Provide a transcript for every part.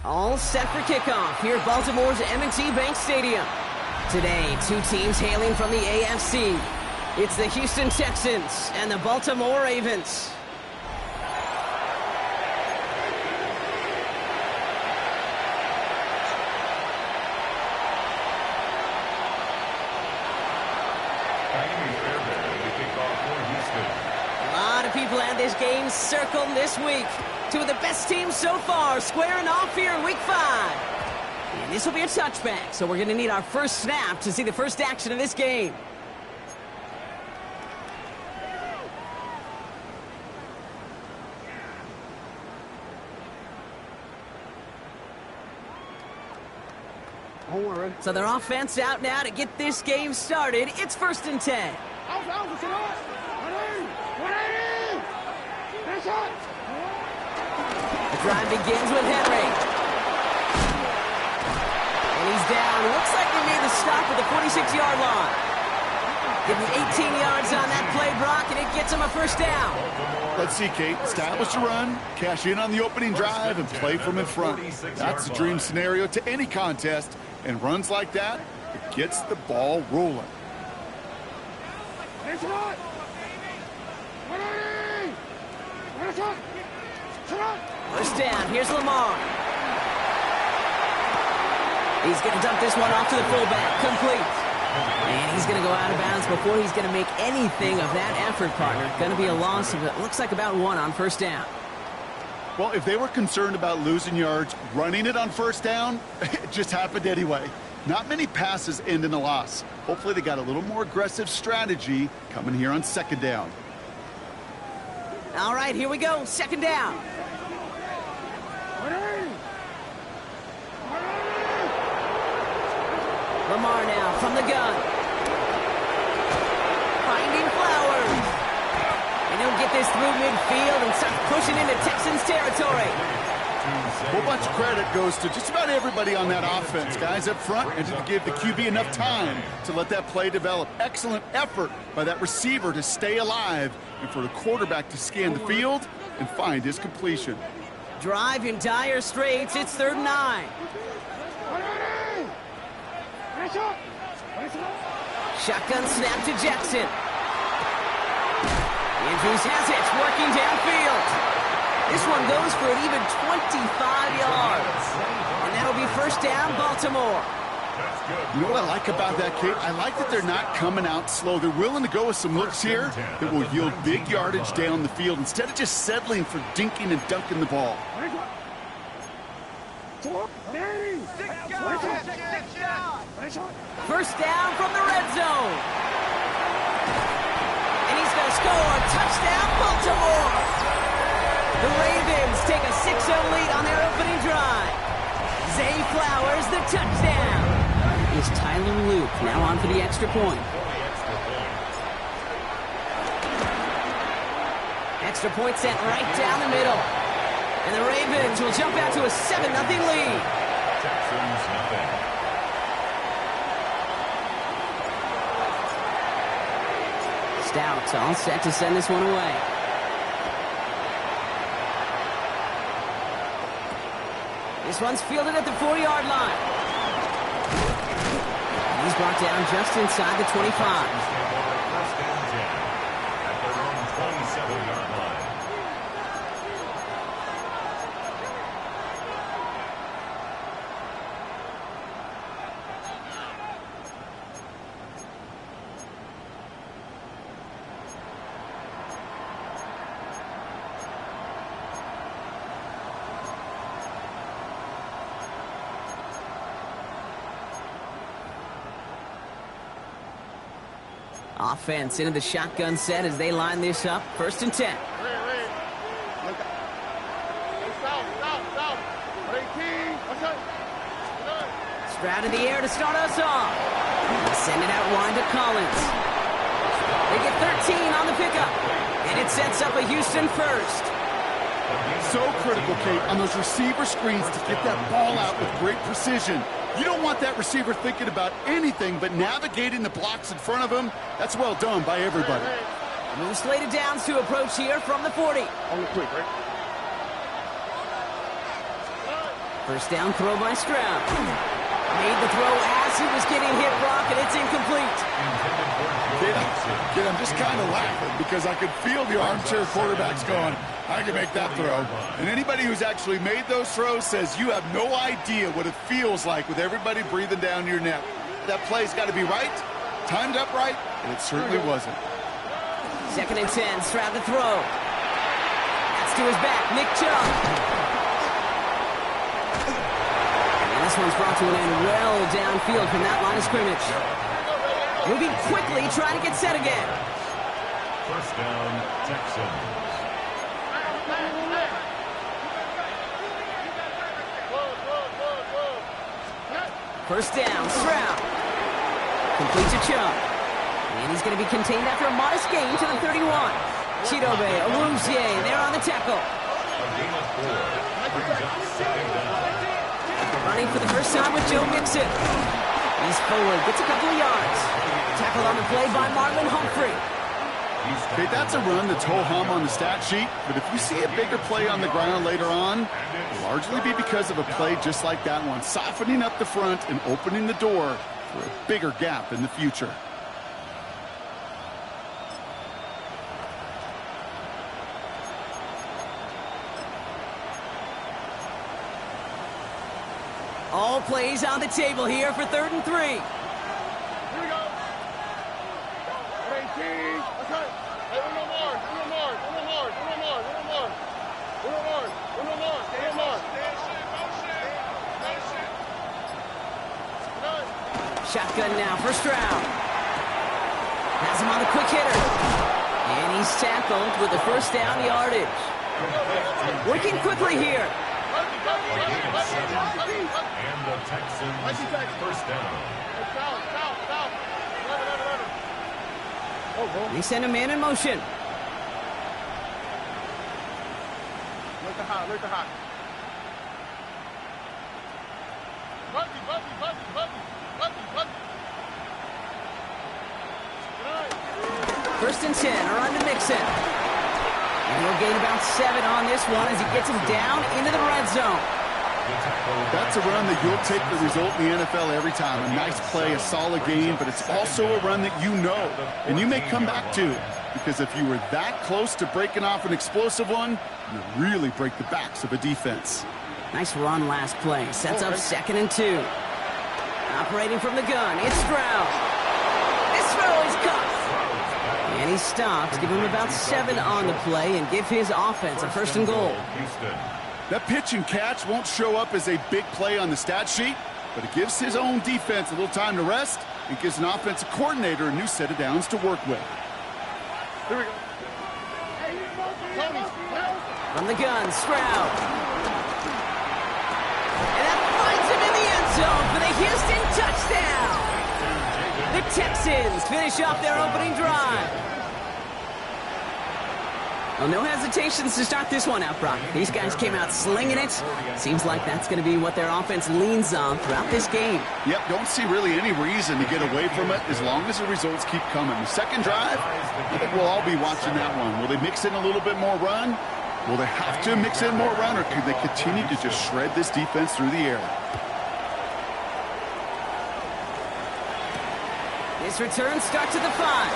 All set for kickoff here at Baltimore's M&T Bank Stadium. Today, two teams hailing from the AFC. It's the Houston Texans and the Baltimore Ravens. A lot of people had this game circled this week. Two of the best teams so far squaring off here in Week 5. And this will be a touchback, so we're going to need our first snap to see the first action of this game. So their offense out now to get this game started. It's 1st and 10. The drive begins with Henry. And he's down. Looks like they made the stop at the 46-yard line. Give him 18 yards on that play, Brock, and it gets him a first down. Let's see, Kate. Establish a run, cash in on the opening drive, and play from in front. That's the dream scenario to any contest, and runs like that, it gets the ball rolling. First down. Here's Lamar. He's going to dump this one off to the fullback. Complete. And he's going to go out of bounds before he's going to make anything of that effort, partner. Going to be a loss of, it looks like, about 1 on first down. Well, if they were concerned about losing yards, running it on first down, it just happened anyway. Not many passes end in a loss. Hopefully they got a little more aggressive strategy coming here on 2nd down. All right, here we go. 2nd down. Lamar now from the gun. Finding Flowers. And he'll get this through midfield and start pushing into Texans territory. A whole bunch of credit goes to just about everybody on that offense. Guys up front, and to give the QB enough time to let that play develop. Excellent effort by that receiver to stay alive and for the quarterback to scan the field and find his completion. Drive in dire straits. It's 3rd and 9. Shotgun snap to Jackson. Andrews has it, working downfield. This one goes for an even 25 yards. And that'll be 1st down, Baltimore. You know what I like about that, Kate? I like that they're not coming out slow. They're willing to go with some looks here that will yield big yardage down the field instead of just settling for dinking and dunking the ball. First down from the red zone. And he's going to score. Touchdown, Baltimore. The Ravens take a 6-0 lead on their opening drive. Zay Flowers, the touchdown. Is Tyler Luke now on for the extra point. Extra point sent right down the middle. And the Ravens will jump out to a 7-0 lead. Texans nothing. Stout all set to send this one away. This one's fielded at the 4-yard line. He's brought down just inside the 25. First and 10 at their own 27-yard line. Offense into the shotgun set as they line this up. First and 10. Stroud in the air to start us off. They send it out wide to Collins. They get 13 on the pickup. And it sets up a Houston first. So critical, Kate, on those receiver screens to get that ball out with great precision. You don't want that receiver thinking about anything but navigating the blocks in front of him. That's well done by everybody. New slated downs to approach here from the 40. Only quick, right? First down throw by Stroud. Made the throw as he was getting hit, Brock, and it's incomplete. Kid, I'm just kind of laughing because I could feel the armchair quarterbacks going, I can make that throw. And anybody who's actually made those throws says you have no idea what it feels like with everybody breathing down your neck. That play's got to be right, timed up right, and it certainly wasn't. Second and 10, Stroud to throw. That's to his back, Nick Chubb. And this one's brought to an end well downfield from that line of scrimmage. Moving quickly, trying to get set again. First down, Texans. First down, Stroud. Complete to Chubb. And he's going to be contained after a modest gain to the 31. Chidobe Awuzie there on the tackle. A gain of 4. Brings up second down. Running for the first time with Joe Mixon. He's forward, gets a couple of yards. Tackled on the play by Marlon Humphrey. Okay, that's a run that's ho-hum on the stat sheet, but if you see a bigger play on the ground later on, it'll largely be because of a play just like that one, softening up the front and opening the door for a bigger gap in the future. All plays on the table here for 3rd and 3. Here we go. 18. Okay. Hey, one more. Shotgun now for Stroud. Has him on the quick hitter. And he's tackled with the first down yardage. Working quickly here. And the Texans first down. They send a man in motion. Look the hot. First and 10, around to Mixon. And he'll gain about 7 on this one as he gets him down into the red zone. That's a run that you'll take the result in the NFL every time. A nice play, a solid game, but it's also a run that you know, and you may come back to, because if you were that close to breaking off an explosive one, you really break the backs of a defense. Nice run last play. Sets up 2nd and 2. Operating from the gun, it's Stroud. This throw is caught. And he stops, give him about 7 on the play, and give his offense a 1st and goal. That pitch and catch won't show up as a big play on the stat sheet, but it gives his own defense a little time to rest and gives an offensive coordinator a new set of downs to work with. Here we go. From the gun, Stroud. And that finds him in the end zone for the Houston touchdown. The Texans finish off their opening drive. Well, no hesitations to start this one out, Brock. These guys came out slinging it. Seems like that's going to be what their offense leans on throughout this game. Yep, don't see really any reason to get away from it as long as the results keep coming. The second drive, I think we'll all be watching that one. Will they mix in a little bit more run? Will they have to mix in more run, or can they continue to just shred this defense through the air? This return starts at the 5.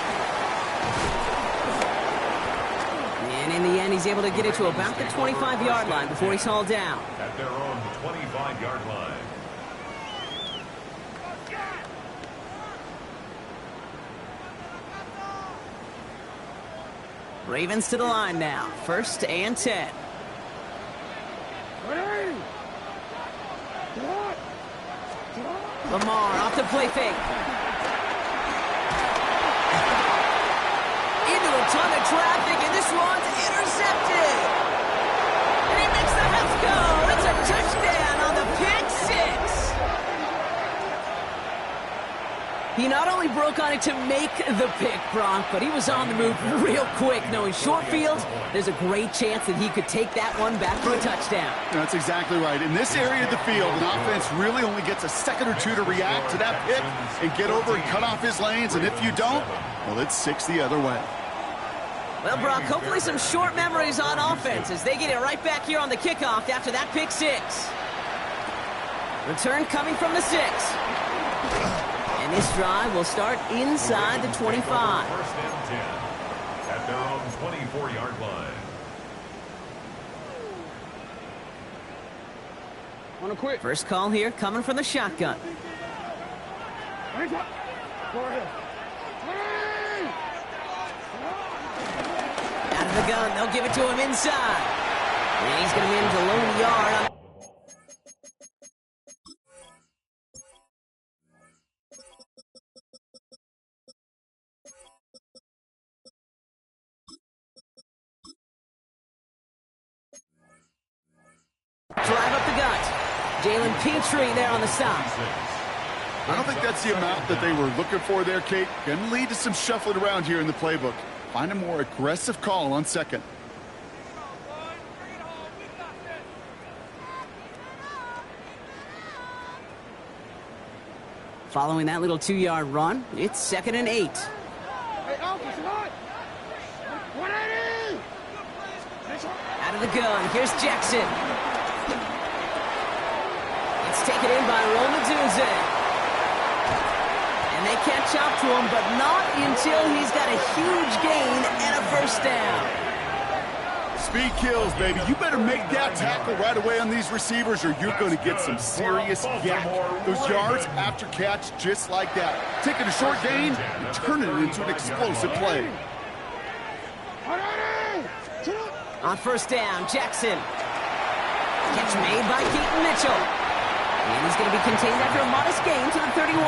And in the end, he's able to get it to about the 25-yard line before he's hauled down. At their own 25-yard line. Ravens to the line now. 1st and 10. Lamar off the play fake. Into a ton of traffic, and this one's intercepted. And he makes the Mets go. It's a touchdown on the pick 6. He not only broke on it to make the pick, Bronk, but he was on the move real quick, knowing short fields, there's a great chance that he could take that one back for a touchdown. That's exactly right. In this area of the field, an offense really only gets a second or two to react to that pick and get over and cut off his lanes, and if you don't, well, it's 6 the other way. Well, Brock, hopefully some short memories on offense as they get it right back here on the kickoff after that pick 6. Return coming from the 6. And this drive will start inside the 25. 1st and 10 at their own 24-yard line. Wanna quit? First call here coming from the shotgun. Go ahead. Out of the gun, they'll give it to him inside. And he's going to win the lone yard on. Drive up the gut. Jalen Petrie there on the stop. I don't think that's the amount that they were looking for there, Kate. Going to lead to some shuffling around here in the playbook. Find a more aggressive call on 2nd. Following that little 2-yard run, it's 2nd and 8. Hey, officer, what? 180! Out of the gun, here's Jackson. It's taken in by Romadunze. And they catch up to him, but not until he's got a huge gain and a 1st down. Speed kills, baby. You better make that tackle right away on these receivers or you're going to get some serious yak. Those yards after catch just like that. Taking a short gain and turning it into an explosive play. On 1st down, Jackson. Catch made by Keaton Mitchell. And he's going to be contained after a modest gain to the 31.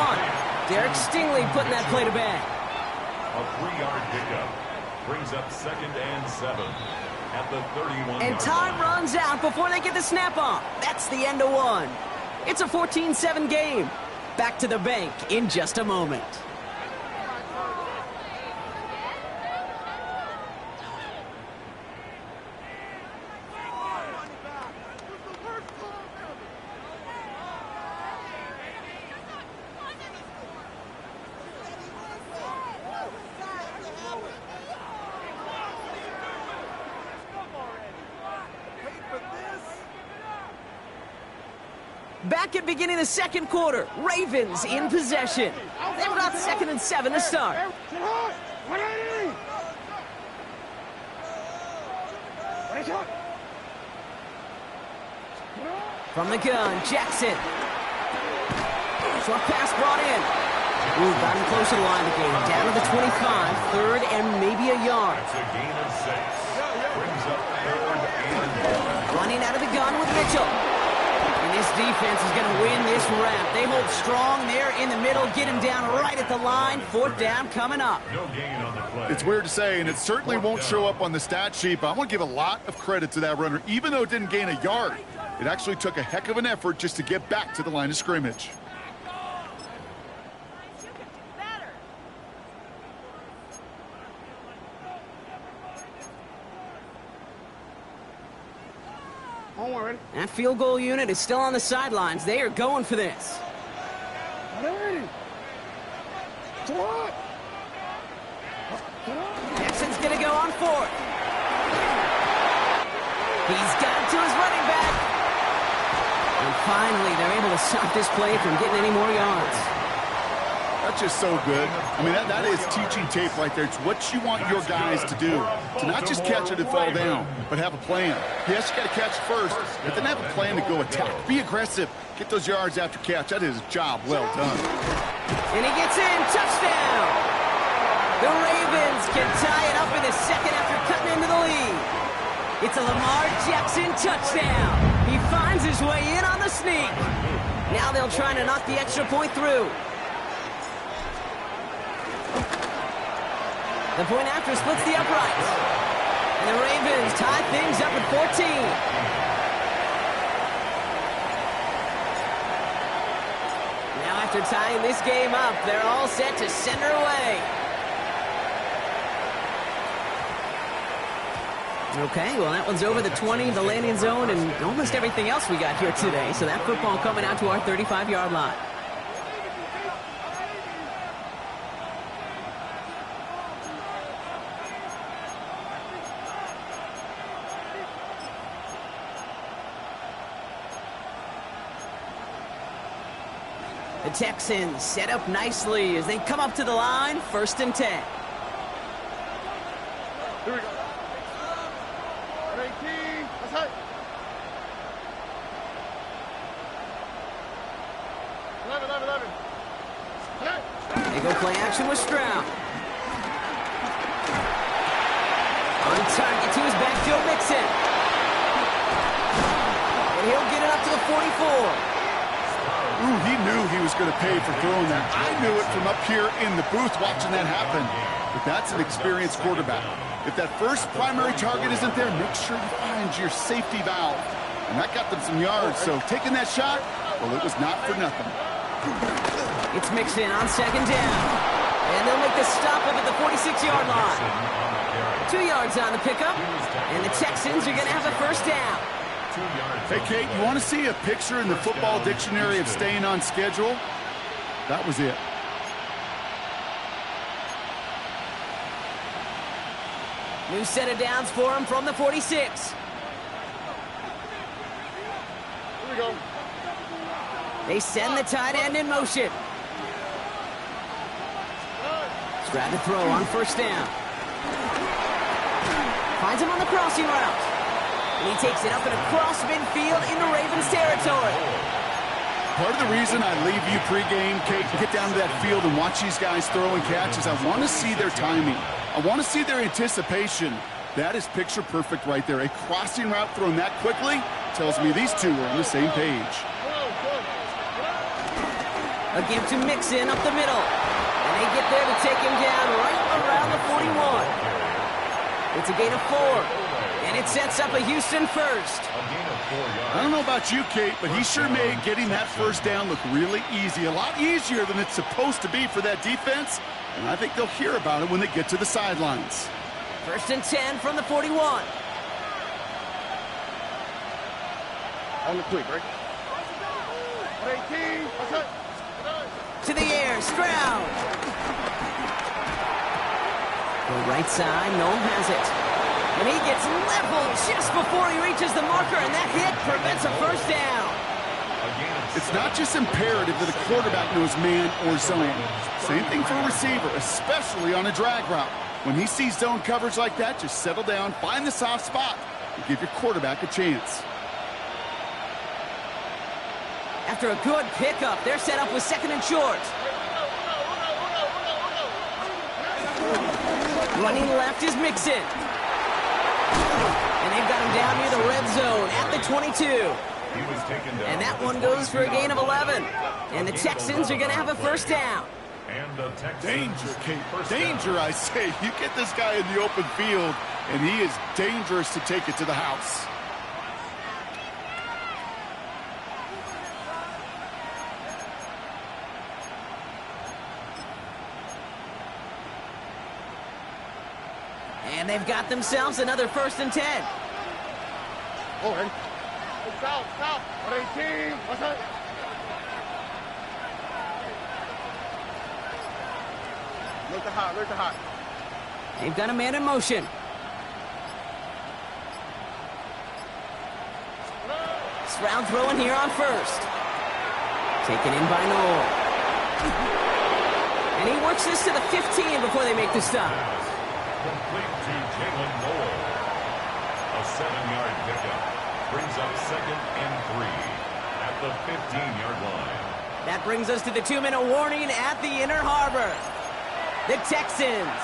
Derek Stingley putting that play to bed. A 3-yard pickup brings up 2nd and 7 at the 31. And time runs out before they get the snap off. That's the end of one. It's a 14-7 game. Back to the bank in just a moment. Back at beginning the 2nd quarter, Ravens in possession. They've got 2nd and 7 to start. From the gun, Jackson. Short pass brought in. Ooh, got him close to the line of the game. Down to the 25, 3rd and maybe a yard. That's a gain of 6. Brings up 3rd and 1. Running out of the gun with Mitchell. And this defense is going to win this round. They hold strong there in the middle, get him down right at the line. 4th down coming up. No gain on the play. It's weird to say, and it certainly won't show up on the stat sheet, but I want to give a lot of credit to that runner. Even though it didn't gain a yard, it actually took a heck of an effort just to get back to the line of scrimmage. That field goal unit is still on the sidelines. They are going for this. Jackson's going to go on 4th. He's got it to his running back. And finally, they're able to stop this play from getting any more yards. That's just so good. I mean, that is teaching tape right there. It's what you want your guys to do. To not just catch it and fall down, but have a plan. Yes, you got to catch first, but then have a plan to go attack. Be aggressive. Get those yards after catch. That is a job well done. And he gets in. Touchdown. The Ravens can tie it up in a second after cutting into the lead. It's a Lamar Jackson touchdown. He finds his way in on the sneak. Now they'll try to knock the extra point through. The point after splits the uprights. And the Ravens tie things up at 14. Now after tying this game up, they're all set to send her away. Okay, well that one's over the 20, the landing zone, and almost everything else we got here today. So that football coming out to our 35-yard line. The Texans set up nicely as they come up to the line, 1st and 10. Here we go. 18. That's it. 11. They go play action with Stroud. On target to his back, Joe Mixon. And he'll get it up to the 44. Ooh, he knew he was going to pay for throwing that. I knew it from up here in the booth watching that happen. But that's an experienced quarterback. If that first primary target isn't there, make sure you find your safety valve. And that got them some yards, so taking that shot, well, it was not for nothing. It's Mixon on 2nd down. And they'll make the stop up at the 46-yard line. 2 yards on the pickup, and the Texans are going to have a 1st down. Hey, Kate, you want to see a picture in the football dictionary of staying on schedule? That was it. New set of downs for him from the 46. Here we go. They send the tight end in motion. Stroud to throw on 1st down. Finds him on the crossing route. And he takes it up and across midfield into Ravens territory. Part of the reason I leave you pregame, Kate, and get down to that field and watch these guys throw and catch is I want to see their timing. I want to see their anticipation. That is picture perfect right there. A crossing route thrown that quickly tells me these two are on the same page. A give to Mixon up the middle. And they get there to take him down right around the 41. It's a gain of 4. And it sets up a Houston 1st. I don't know about you, Kate, but he sure made getting that 1st down look really easy. A lot easier than it's supposed to be for that defense. And I think they'll hear about it when they get to the sidelines. 1st and 10 from the 41. On the quick, right? 18. That's it. To the air, Stroud. The right side, Noel has it. And he gets leveled just before he reaches the marker, and that hit prevents a 1st down. It's not just imperative that a quarterback knows man or zone. Same thing for a receiver, especially on a drag route. When he sees zone coverage like that, just settle down, find the soft spot, and give your quarterback a chance. After a good pickup, they're set up with 2nd and short. Running left is Mixon. And they've got him down near the red zone at the 22. And that one goes for a gain of 11. And the Texans are going to have a 1st down. Danger, Kate. Danger, I say. You get this guy in the open field, and he is dangerous to take it to the house. And they've got themselves another 1st and 10. Oh, hey. Stop. 18. What's that? Look the hot. They've got a man in motion. Stroud throwing here on first. Taken in by Noel. And he works this to the 15 before they make the stop. Complete to Jalen Noel. A 7-yard pickup. Brings up 2nd and 3 at the 15-yard line. That brings us to the 2-minute warning at the Inner Harbor. The Texans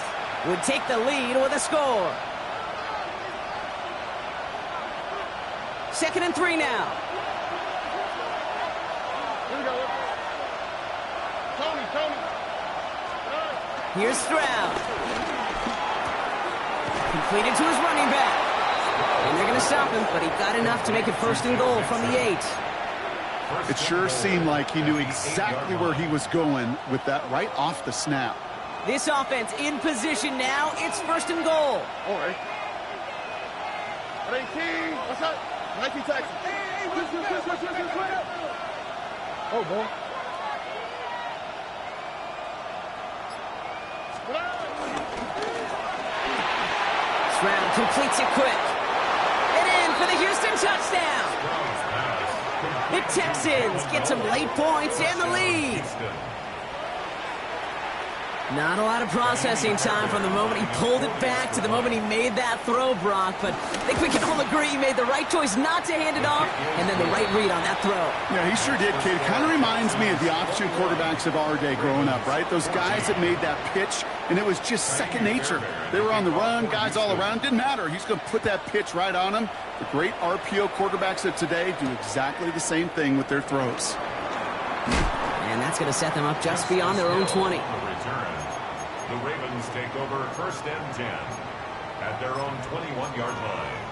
would take the lead with a score. 2nd and 3 now. Here we go. Tony. Here's Stroud. Completed to his running back. And they're going to stop him, but he got enough to make it 1st and goal from the 8. It sure seemed like he knew exactly where he was going with that right off the snap. This offense in position now. It's 1st and goal. All right. 18. What's up? 19 Texas. Oh, boy. Stroud completes it quick. And in for the Houston touchdown. The Texans get some late points and the lead. Not a lot of processing time from the moment he pulled it back to the moment he made that throw, Brock. But I think we can all agree he made the right choice not to hand it off, and then the right read on that throw. Yeah, he sure did, kid. It kind of reminds me of the option quarterbacks of our day growing up, right? Those guys that made that pitch, and it was just second nature. They were on the run, guys all around. Didn't matter. He's going to put that pitch right on him. The great RPO quarterbacks of today do exactly the same thing with their throws. And that's going to set them up just beyond their own 20. The Ravens take over 1st and 10 at their own 21-yard line.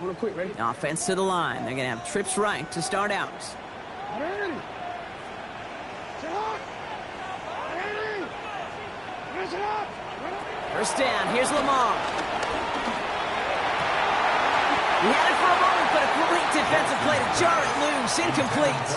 Want to quit, ready? Offense to the line. They're going to have trips right to start out. Ready. First down, here's Lamar. He had it for a moment, but a great defensive play to jar it loose, incomplete.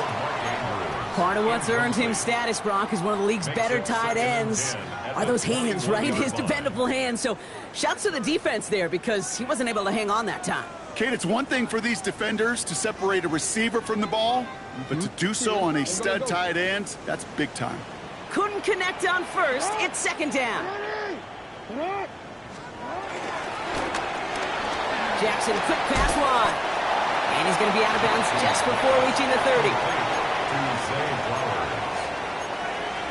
Part of what's earned him status, Brock, is one of the league's better tight ends. Are those hands, right? His dependable hands. So shouts to the defense there because he wasn't able to hang on that time. Kate, it's one thing for these defenders to separate a receiver from the ball, but to do so on a stud tight end, that's big time. Couldn't connect on first. It's 2nd down. Jackson, quick pass wide. And he's going to be out of bounds just before reaching the 30.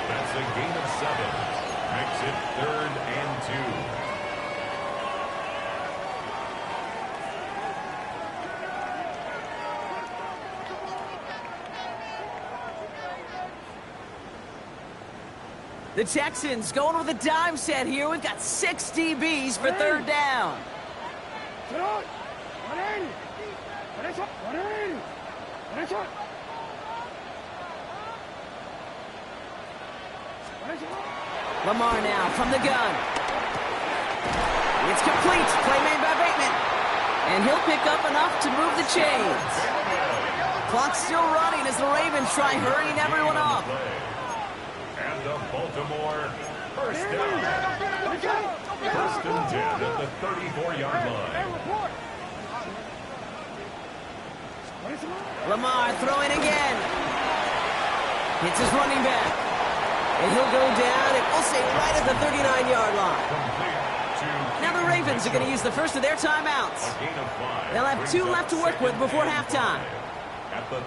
That's a gain of 7. Makes it 3rd and 2. The Texans going with a dime set here. We've got 6 DBs for 3rd down. Lamar now from the gun. It's complete. Play made by Bateman. And he'll pick up enough to move the chains. Clock's still running as the Ravens try hurrying everyone up. And the Baltimore 1st down. 1st and 10 at the 34-yard line. Lamar throwing again. Hits his running back. And he'll go down, and we'll say right at the 39-yard line. Now the Ravens are going to use the first of their timeouts. They'll have 2 left to work with before halftime.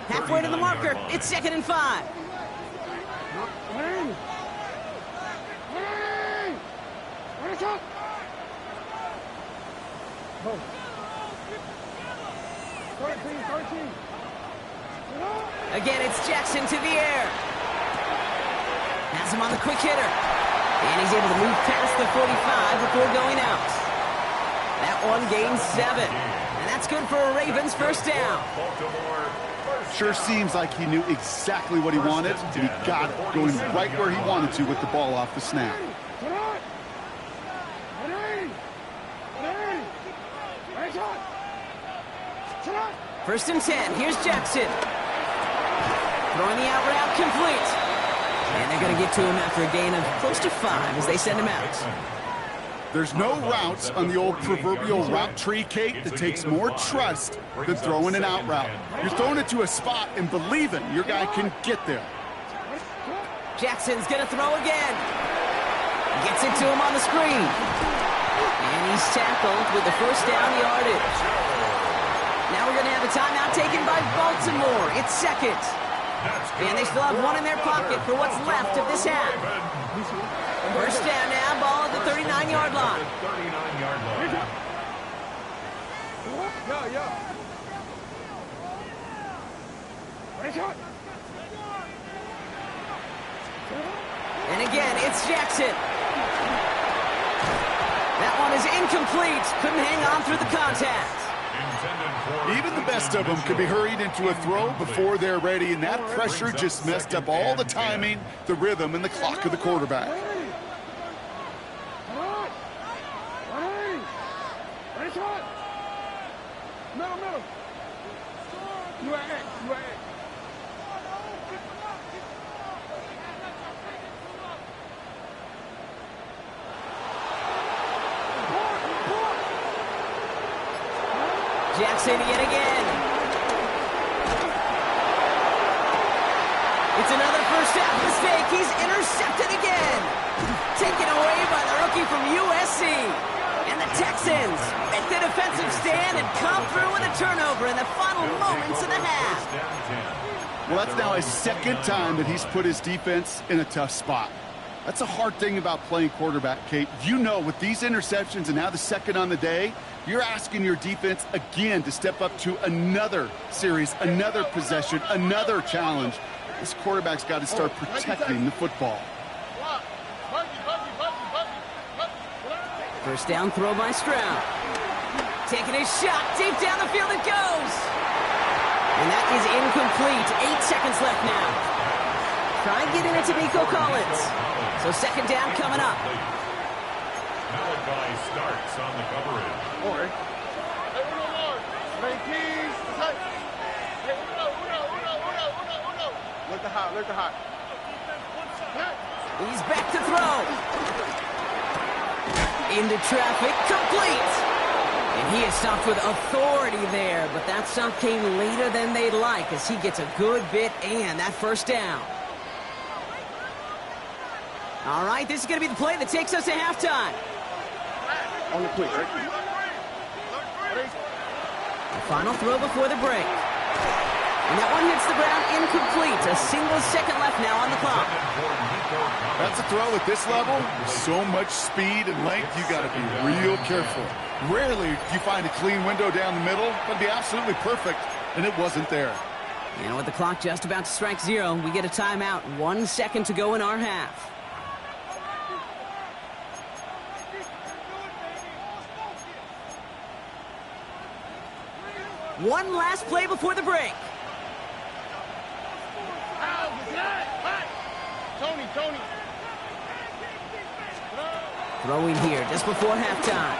Halfway to the marker, it's 2nd and 5. Again, it's Jackson to the air. Has him on the quick hitter. And he's able to move past the 45 before going out. That one gains 7. And that's good for a Ravens 1st down. Sure seems like he knew exactly what he wanted, and he got it, going right where he wanted to with the ball off the snap. First and 10. Here's Jackson. Throwing the out route complete. And they're going to get to him after a gain of close to 5 as they send him out. There's no routes on the old proverbial route tree, Kate, that takes more trust than throwing an out route. You're throwing it to a spot and believing your guy can get there. Jackson's going to throw again. Gets it to him on the screen. And he's tackled with the first down yardage. Now we're going to have a timeout taken by Baltimore. It's second. And they still have one in their pocket for what's left of this half. First down now, ball at the 39-yard line. 39-yard line. And again, it's Jackson. That one is incomplete. Couldn't hang on through the contact. Even the best of them can be hurried into a throw before they're ready, and that pressure just messed up all the timing, the rhythm, and the clock of the quarterback. Jackson yet again. It's another first half mistake. He's intercepted again. Taken away by the rookie from USC. And the Texans make the defensive stand and come through with a turnover in the final moments of the half. Well, that's now his second time that he's put his defense in a tough spot. That's a hard thing about playing quarterback, Kate. You know, with these interceptions and now the second on the day, you're asking your defense again to step up to another series, another possession, another challenge. This quarterback's got to start protecting the football. First down throw by Stroud. Taking his shot, deep down the field it goes. And that is incomplete. 8 seconds left now. Try getting it to Nico Collins. So second down coming up. Malachi starts on the coverage. Look hot. He's back to throw. Into traffic, complete. And he is stopped with authority there, but that stop came later than they'd like as he gets a good bit and that first down. All right, this is going to be the play that takes us to halftime. On the quick, right? The final throw before the break. And that one hits the ground incomplete. A single second left now on the clock. That's a throw at this level. With so much speed and length, you got to be real careful. Rarely do you find a clean window down the middle. That'd be absolutely perfect, and it wasn't there. And with the clock just about to strike 0, we get a timeout. 1 second to go in our half. One last play before the break. Tony. Throwing here just before halftime.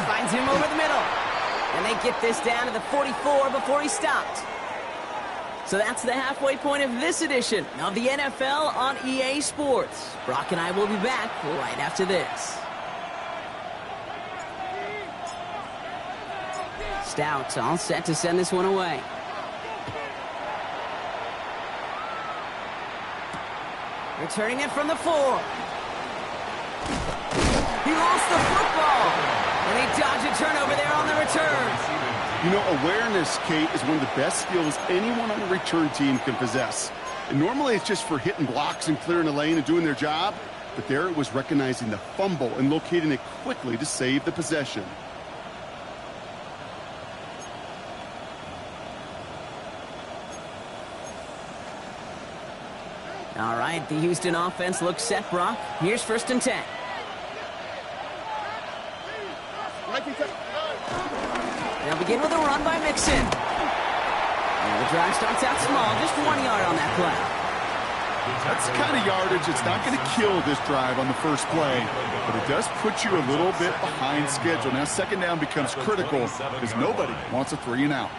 Finds him over the middle. And they get this down to the 44 before he stopped. So that's the halfway point of this edition of the NFL on EA Sports. Brock and I will be back right after this. Stout all set to send this one away. Returning it from the 4. He lost the football. And they dodge a turnover there on the return. You know, awareness, Kate, is one of the best skills anyone on the return team can possess. And normally it's just for hitting blocks and clearing a lane and doing their job. But there it was recognizing the fumble and locating it quickly to save the possession. All right, the Houston offense looks set, Brock. Here's first and 10. They'll begin with a run by Mixon. And the drive starts out small, just 1 yard on that play. That's the kind of yardage that's not going to kill this drive on the first play, but it does put you a little bit behind schedule. Now, second down becomes critical because nobody wants a 3 and out.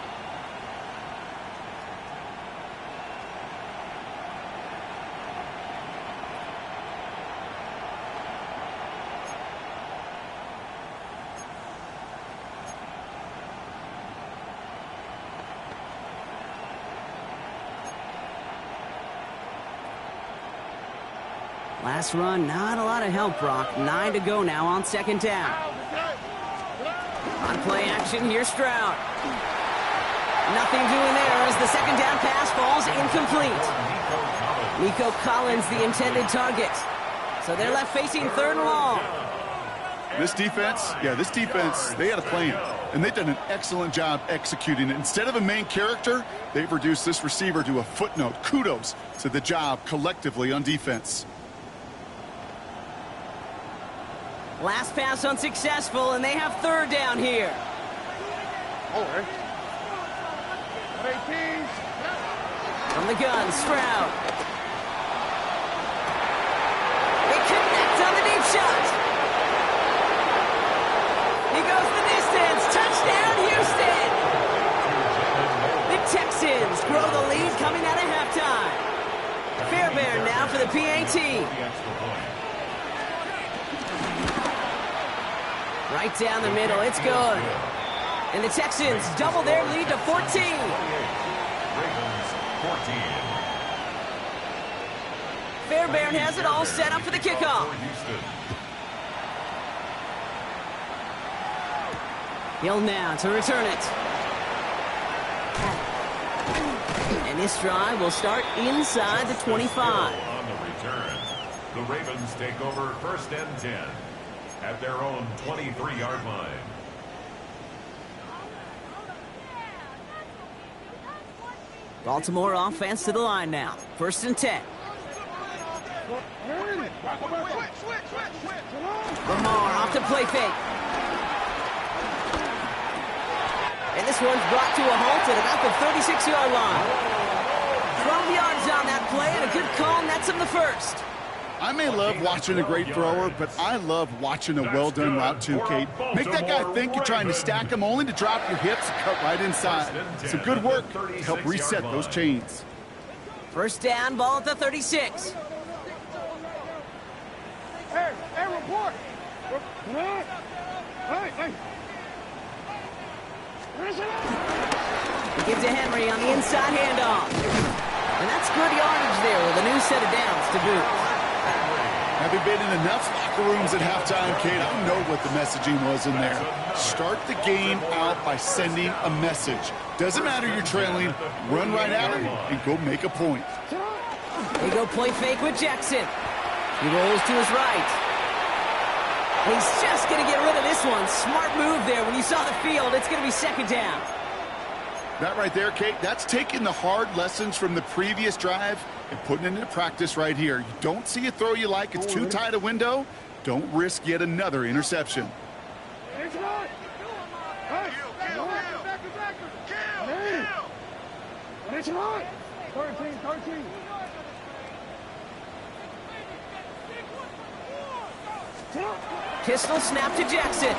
Last run, not a lot of help, Brock. 9 to go now on second down. On play action, here's Stroud. Nothing doing there as the second down pass falls incomplete. Nico Collins, the intended target. So they're left facing third and long. This defense, they had a plan. And they've done an excellent job executing it. Instead of a main character, they've reduced this receiver to a footnote. Kudos to the job collectively on defense. Last pass unsuccessful, and they have third down here. From the gun, Stroud. They connect on the deep shot. He goes the distance. Touchdown, Houston. The Texans grow the lead coming out of halftime. Fairbairn now for the PAT. Right down the middle, it's good. And the Texans double their lead to 14. Ravens 14. Fairbairn has it all set up for the kickoff. Hill now to return it. And this drive will start inside the 25. On the return, the Ravens take over first and 10 at their own 23-yard line. Baltimore offense to the line now. First and 10. Lamar off to play fake. And this one's brought to a halt at about the 36-yard line. 12 yards on that play and a good call nets him the first. I may love watching a great thrower, but I love watching a well-done route too, Kate. Make that guy think you're trying to stack him only to drop your hips and cut right inside. Some good work to help reset those chains. First down, ball at the 36. Hey, report. Hey. He gives to Henry on the inside handoff. And that's good yardage there with a new set of downs to boot. Having been in enough locker rooms at halftime, Kate, I know what the messaging was in there. Start the game out by sending a message. Doesn't matter you're trailing, run right at him and go make a point. They go play fake with Jackson. He rolls to his right. He's just going to get rid of this one. Smart move there. When you saw the field, it's going to be second down. That right there, Kate, that's taking the hard lessons from the previous drive and putting it into practice right here. You don't see a throw you like, it's too tight a window, don't risk yet another interception. Pistol snap to Jackson.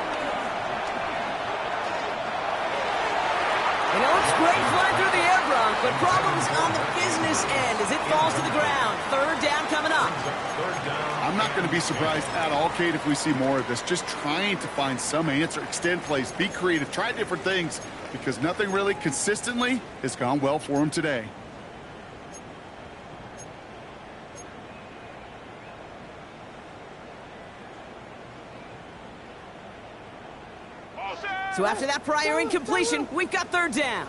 And it looks great flying through the air, Brock, but problems on the business end as it falls to the ground. Third down coming up. I'm not going to be surprised at all, Kate, if we see more of this. Just trying to find some answer, extend plays, be creative, try different things, because nothing really consistently has gone well for him today. So after that prior incompletion, we've got third down.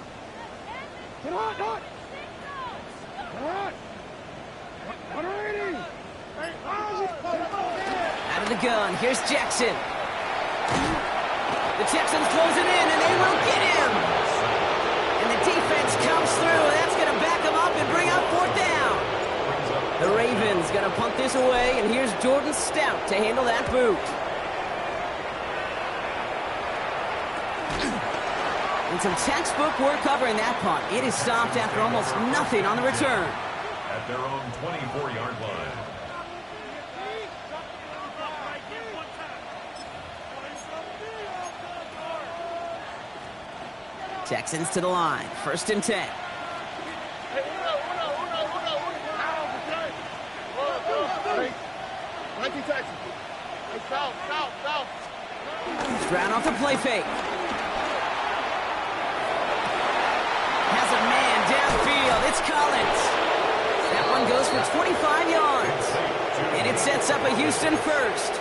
Out of the gun, here's Jackson. The Texans closing in, and they will get him. And the defense comes through, and that's going to back him up and bring up fourth down. The Ravens going to punt this away, and here's Jordan Stout to handle that boot. And some textbook work covering that punt. It is stopped after almost nothing on the return. At their own 24-yard line. Texans to the line. First and 10. Stroud off the play fake. Has a man downfield. It's Collins. That one goes for 25 yards. And it sets up a Houston first.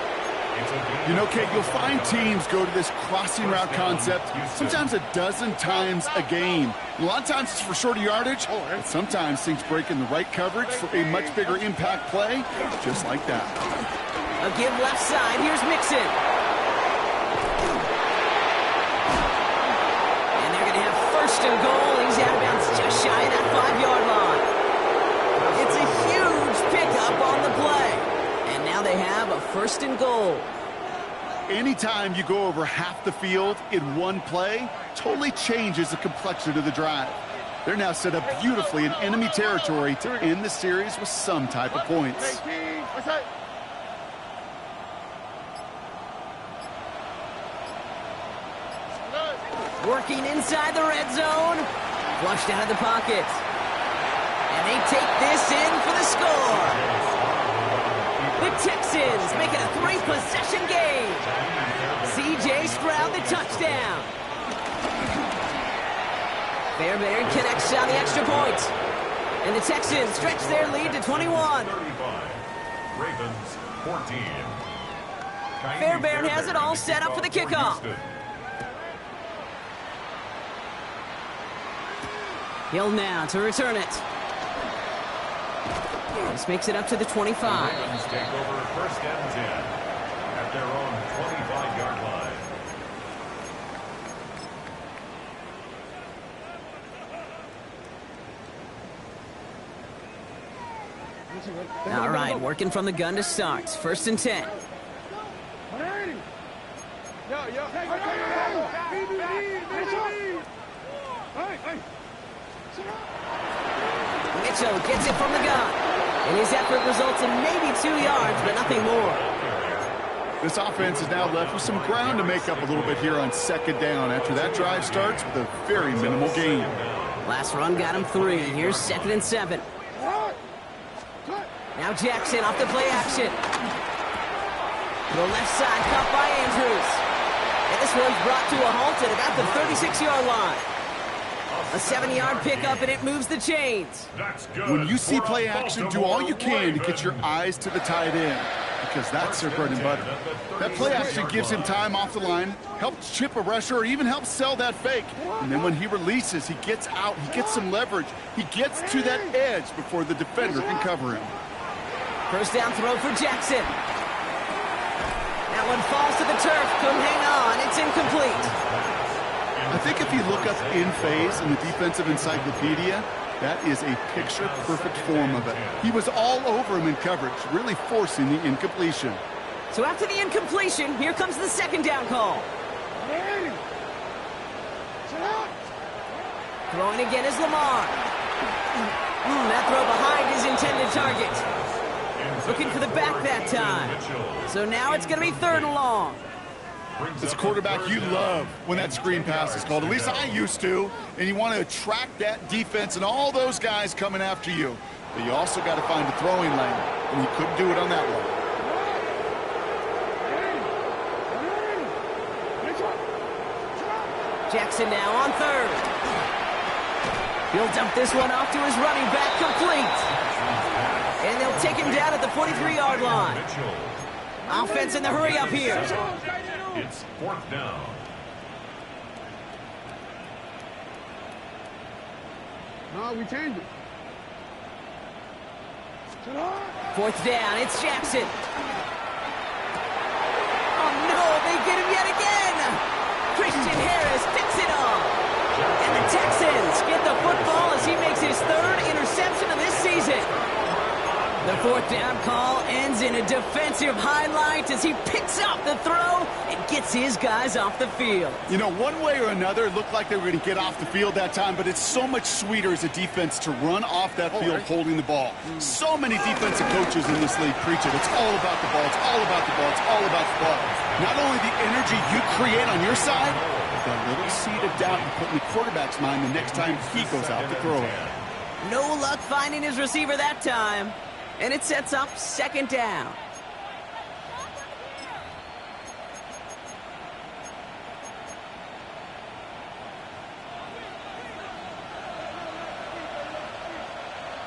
You know, Kate, you'll find teams go to this crossing route concept sometimes a dozen times a game. And a lot of times it's for shorter yardage, but sometimes things break in the right coverage for a much bigger impact play, just like that. A give left side. Here's Mixon. And they're going to have first and goal. He's out of bounds just shy of that 5-yard line. It's a huge pickup on the play. And now they have a first and goal. Anytime you go over half the field in one play, totally changes the complexion of the drive. They're now set up beautifully in enemy territory to end the series with some type of points. Working inside the red zone. Flushed out of the pocket. And they take this in for the score. The Texans make it a 3-possession game. C.J. Stroud the touchdown. Fairbairn connects on the extra point. And the Texans stretch their lead to 21. 35. Ravens 14. Fairbairn has it all set up for the kickoff. Hill now to return it. This makes it up to the 25. Ravens take over first and 10 at their own 25-yard line. All right, working from the gun to start. First and 10. Mitchell gets it from the gun. And his effort results in maybe 2 yards, but nothing more. This offense is now left with some ground to make up a little bit here on second down after that drive starts with a very minimal gain. Last run got him 3. Here's 2nd and 7. Now Jackson off the play action. The left side caught by Andrews. And this one's brought to a halt at about the 36-yard line. A 7-yard pickup, and it moves the chains. When you see play action, do all you can to get your eyes to the tight end, because that's their bread and butter. That play action gives him time off the line, helps chip a rusher, or even helps sell that fake. And then when he releases, he gets out, he gets some leverage. He gets to that edge before the defender can cover him. First down throw for Jackson. That one falls to the turf. Couldn't hang on. It's incomplete. I think if you look up in phase in the defensive encyclopedia, that is a picture-perfect form of it. He was all over him in coverage, really forcing the incompletion. So after the incompletion, here comes the second down call. Throwing again is Lamar. That throw behind his intended target. Looking for the back that time. So now it's going to be 3rd and long. As a quarterback, you love when that screen pass is called. At least I used to. And you want to attract that defense and all those guys coming after you. But you also got to find a throwing lane. And you couldn't do it on that one. Jackson now on 3rd. He'll dump this one off to his running back, complete. And they'll take him down at the 43-yard line. Offense in the hurry up here. It's 4th down. No, we changed it. 4th down, it's Jackson. Oh no, they get him yet again. Christian Harris picks it off. And the Texans get the football as he makes his 3rd interception of this season. The 4th down call ends in a defensive highlight as he picks up the throw and gets his guys off the field. You know, one way or another, it looked like they were going to get off the field that time, but it's so much sweeter as a defense to run off that field holding the ball. So many defensive coaches in this league preach it. It's all about the ball. It's all about the ball. It's all about the ball. Not only the energy you create on your side, but that little seed of doubt you put in the quarterback's mind the next time he goes out to throw it. No luck finding his receiver that time. And it sets up 2nd down.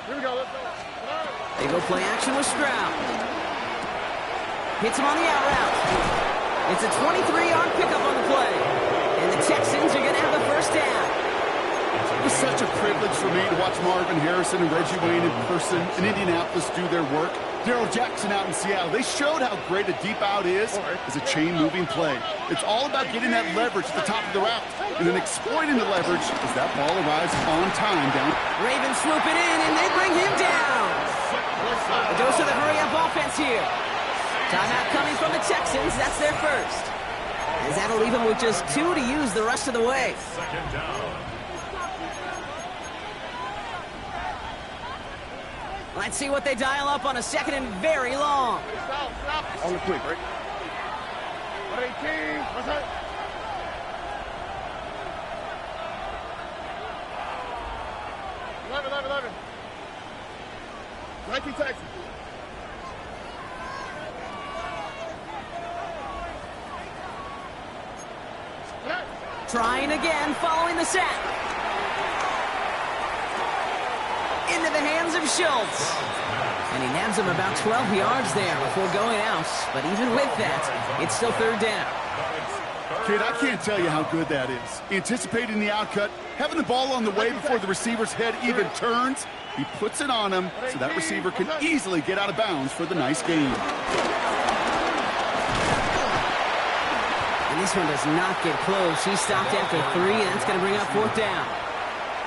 Here we go. Let's go. They go play action with Stroud. Hits him on the out route. It's a 23-yard pickup on the play. And the Texans are going to have the first down. It was such a privilege for me to watch Marvin Harrison and Reggie Wayne in person in Indianapolis do their work. Darryl Jackson out in Seattle. They showed how great a deep out is as a chain-moving play. It's all about getting that leverage at the top of the route and then exploiting the leverage as that ball arrives on time down. Ravens swoop it in, and they bring him down. A dose of the hurry-up offense here. Timeout coming from the Texans. That's their first. As that'll leave them with just 2 to use the rest of the way. Second down. Let's see what they dial up on a second and very long. On the quick, right? 118. What's that? Eleven. Nike Texas. Trying again, following the sack. Into the hands of Schultz. And he nabs him about 12 yards there before going out. But even with that, it's still third down. Kid, I can't tell you how good that is. Anticipating the outcut, having the ball on the way before the receiver's head even turns. He puts it on him so that receiver can easily get out of bounds for the nice gain. And this one does not get close. He stopped after 3, and that's going to bring up fourth down.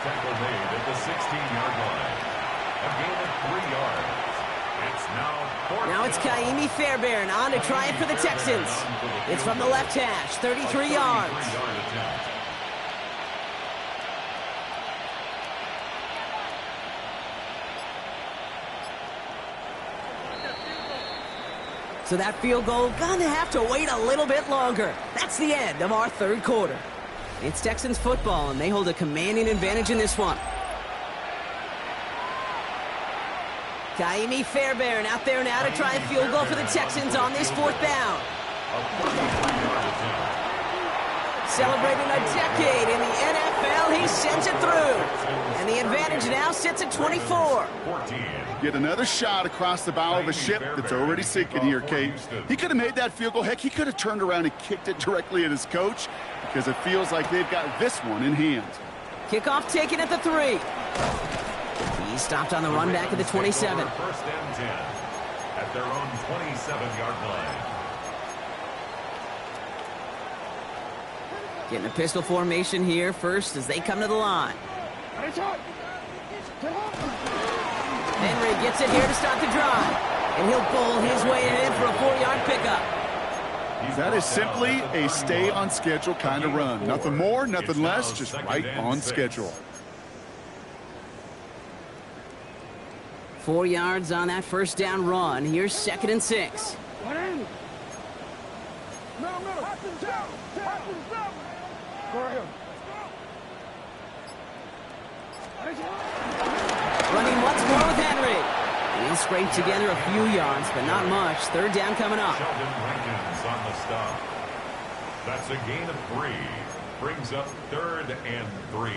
Tackle made at the 16-yard line. A gain of 3 yards. It's now it's Kaimi Fairbairn on to try it for the Texans. It's from the left hash, 33 yards. So that field goal gonna have to wait a little bit longer. That's the end of our third quarter. It's Texans football, and they hold a commanding advantage in this one. Kaimi Fairbairn out there now to try a field goal for the Texans on this fourth down. Celebrating a decade in the NFL, he sends it through. And the advantage now sits at 24. Get another shot across the bow of a ship that's already sinking here, Kate. He could have made that field goal. Heck, he could have turned around and kicked it directly at his coach because it feels like they've got this one in hand. Kickoff taken at the 3. He stopped on the run back at the 27. First and 10 at their own 27-yard line. Getting a pistol formation here first as they come to the line. Henry gets it here to start the drive. And he'll pull his way ahead for a 4-yard pickup. That is simply a stay on schedule kind of run. Nothing more, nothing less, just right on schedule. 4 yards on that first down run. Here's 2nd and 6. Running once more with Henry. He scraped together a few yards, but not much. Third down coming up. Sheldon Rankins on the stop. That's a gain of 3. Brings up 3rd and 3.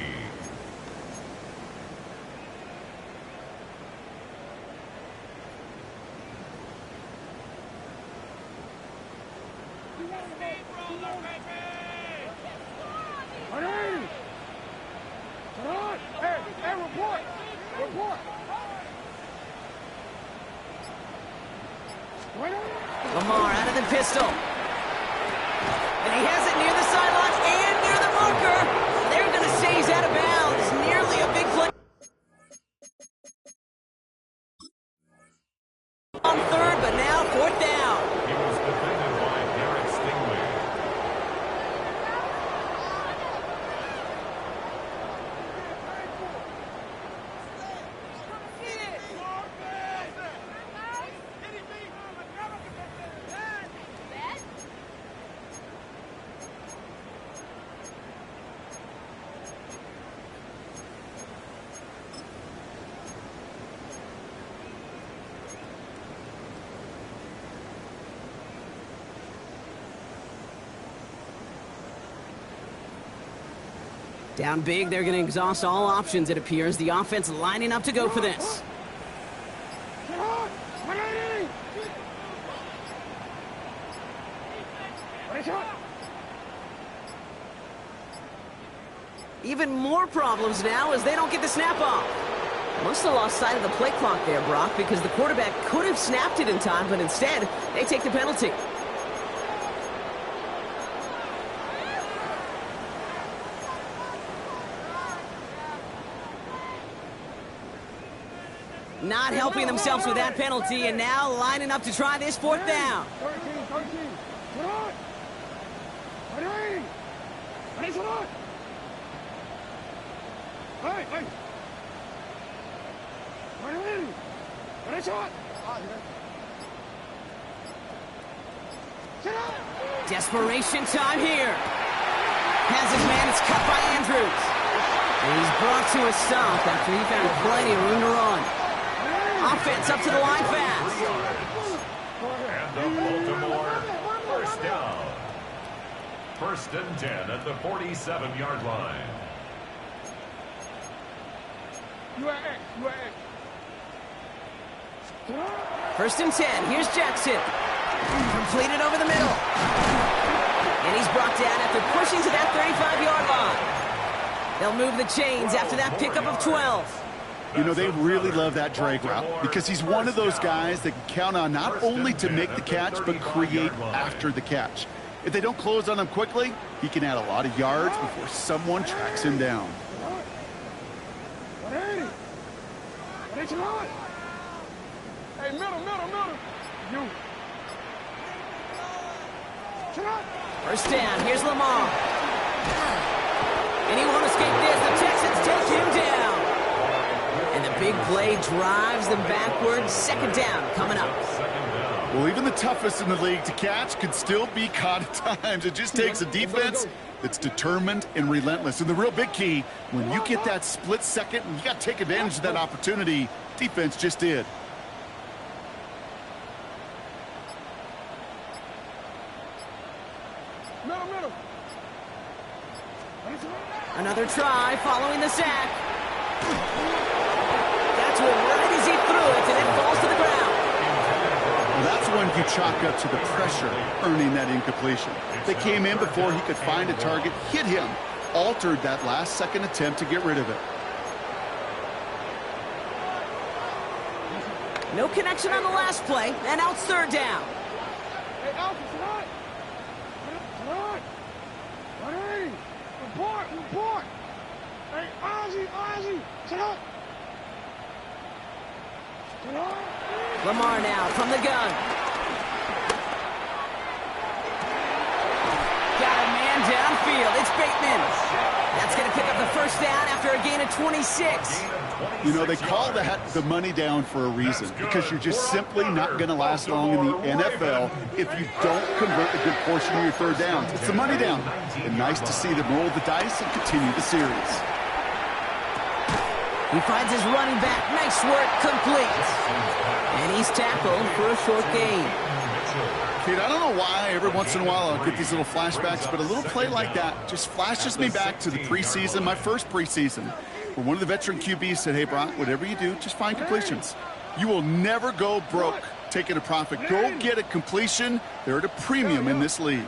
Lamar out of the pistol. And he has it near the sideline and near the marker. They're going to say he's out of bounds. Nearly a big play on 3rd, but now 4th down. He was defended by Derek Stingley. Down big, they're going to exhaust all options, it appears. The offense lining up to go for this. Even more problems now as they don't get the snap off. Must have lost sight of the play clock there, Brock, because the quarterback could have snapped it in time, but instead, they take the penalty. Not helping themselves with that penalty, and now lining up to try this fourth down. Desperation time here. Has his man, it's cut by Andrews. And he's brought to a stop after he found plenty of room to run. Offense up to the line fast. And the Baltimore first down. 1st and 10 at the 47-yard line. First and 10. Here's Jackson. Completed over the middle. And he's brought down after pushing to that 35-yard line. They'll move the chains after that pickup of 12. You know, they really love that drag route because he's one of those guys that can count on not only to make the catch, but create after the catch. If they don't close on him quickly, he can add a lot of yards before someone tracks him down. Hey, middle. First down, here's Lamar. And he won't escape this. The Texans take him down. And the big play drives them backwards. 2nd down coming up. Well, even the toughest in the league to catch could still be caught at times. It just takes a defense that's determined and relentless. And the real big key, when you get that split second, you got to take advantage of that opportunity. Defense just did. Middle. Another try following the sack. That's one right as he threw it, and it falls to the ground. Well, that's when you chalk up to the pressure earning that incompletion. They came in before he could find a target, hit him, altered that last-second attempt to get rid of it. No connection on the last play, and out 3rd down. Hey, Alpha, report. Hey, Ozzy, sit up. Lamar now from the gun. Got a man downfield. It's Bateman. That's going to pick up the first down after a gain of 26. You know, they call that the money down for a reason, because you're just simply not going to last long in the NFL if you don't convert a good portion of your 3rd downs. It's the money down. And nice to see them roll the dice and continue the series. He finds his running back. Nice work, complete. And he's tackled for a short gain. Kid, I don't know why every once in a while I'll get these little flashbacks, but a little play like that just flashes me back to the preseason, my first preseason, where one of the veteran QBs said, hey, Brock, whatever you do, just find completions. You will never go broke taking a profit. Go get a completion. They're at a premium in this league.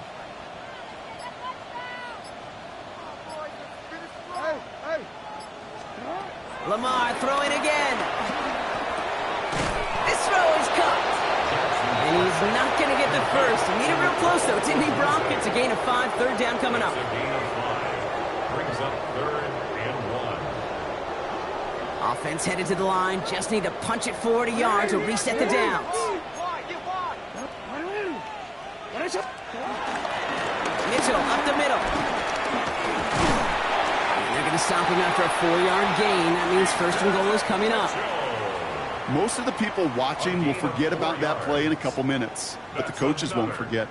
Lamar throwing again. This throw is caught. And he's not going to get the first. He made it real close, though, didn't he, Brock? It's a gain of 5, 3rd down coming up. It's a gain of 5. Brings up 3rd and 1. Offense headed to the line. Just need to punch it forward a yard to reset the downs. Mitchell up the middle. They're going to stop him after a 4-yard gain. That means 1st and goal is coming up. Most of the people watching will forget about that play in a couple minutes, but the coaches won't forget.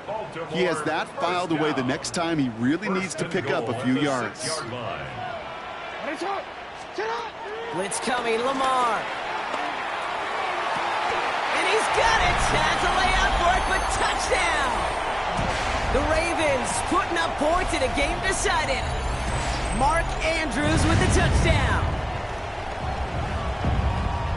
He has that filed away the next time he really needs to pick up a few yards. Blitz coming, Lamar. And he's got it. Has a layout for it, but touchdown. The Ravens putting up points in a game decided. Mark Andrews with the touchdown.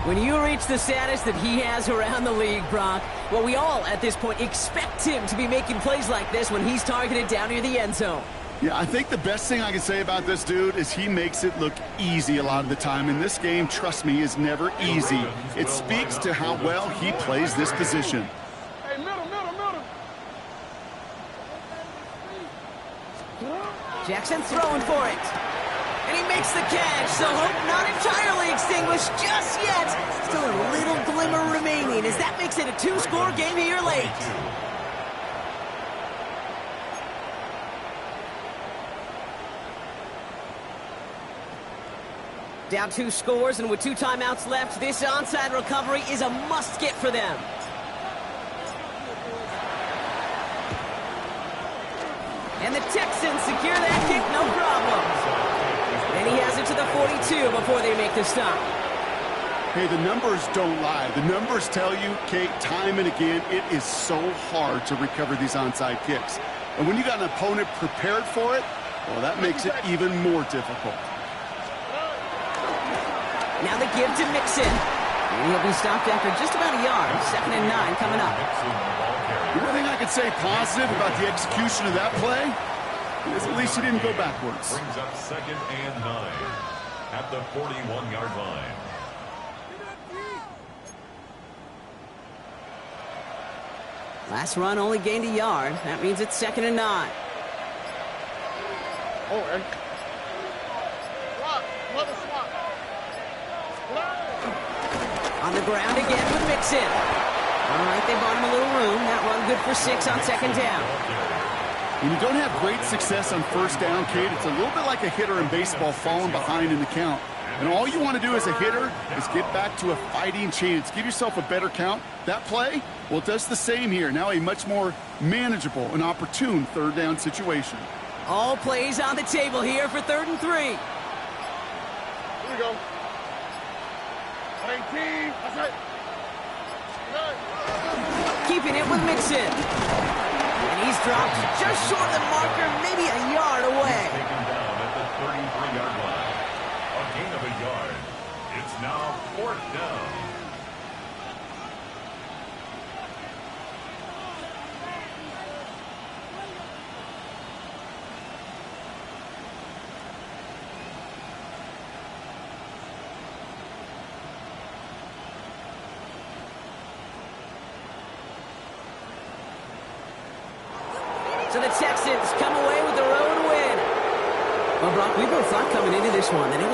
When you reach the status that he has around the league, Brock, well, we all at this point expect him to be making plays like this when he's targeted down near the end zone. Yeah, I think the best thing I can say about this dude is he makes it look easy a lot of the time. And this game, trust me, is never easy. It speaks to how well he plays this position. Hey, middle. Jackson throwing for it. And he makes the catch, so hope not entirely extinguished just yet. Still a little glimmer remaining as that makes it a 2-score game here late. Down 2 scores, and with 2 timeouts left, this onside recovery is a must-get for them. And the Texans secure that kick, no problem. And he has it to the 42 before they make the stop. Hey, the numbers don't lie. The numbers tell you, Kate, time and again, it is so hard to recover these onside kicks. And when you got an opponent prepared for it, well, that makes it even more difficult. Now the give to Mixon. And he'll be stopped after just about a yard. 2nd and 9 coming up. The only thing I could say positive about the execution of that play is at least he didn't go backwards. Brings up 2nd and 9 at the 41-yard line. Last run only gained a yard. That means it's 2nd and 9. Oh, and swap. Another swap. On the ground again with Mixon. All right, they bought him a little room. That run good for 6 on 2nd down. When you don't have great success on 1st down, Kate, it's a little bit like a hitter in baseball falling behind in the count. And all you want to do as a hitter is get back to a fighting chance. Give yourself a better count. That play, well, it does the same here. Now a much more manageable and opportune 3rd down situation. All plays on the table here for 3rd and 3. Here we go. 19. That's it. Keeping it with Mixon. And he's dropped just short of the marker, maybe a yard away. Taken down at the 33-yard line. A gain of a yard. It's now 4th down. So the Texans come away with the road win. Well, Brock, we both thought coming into this one that it was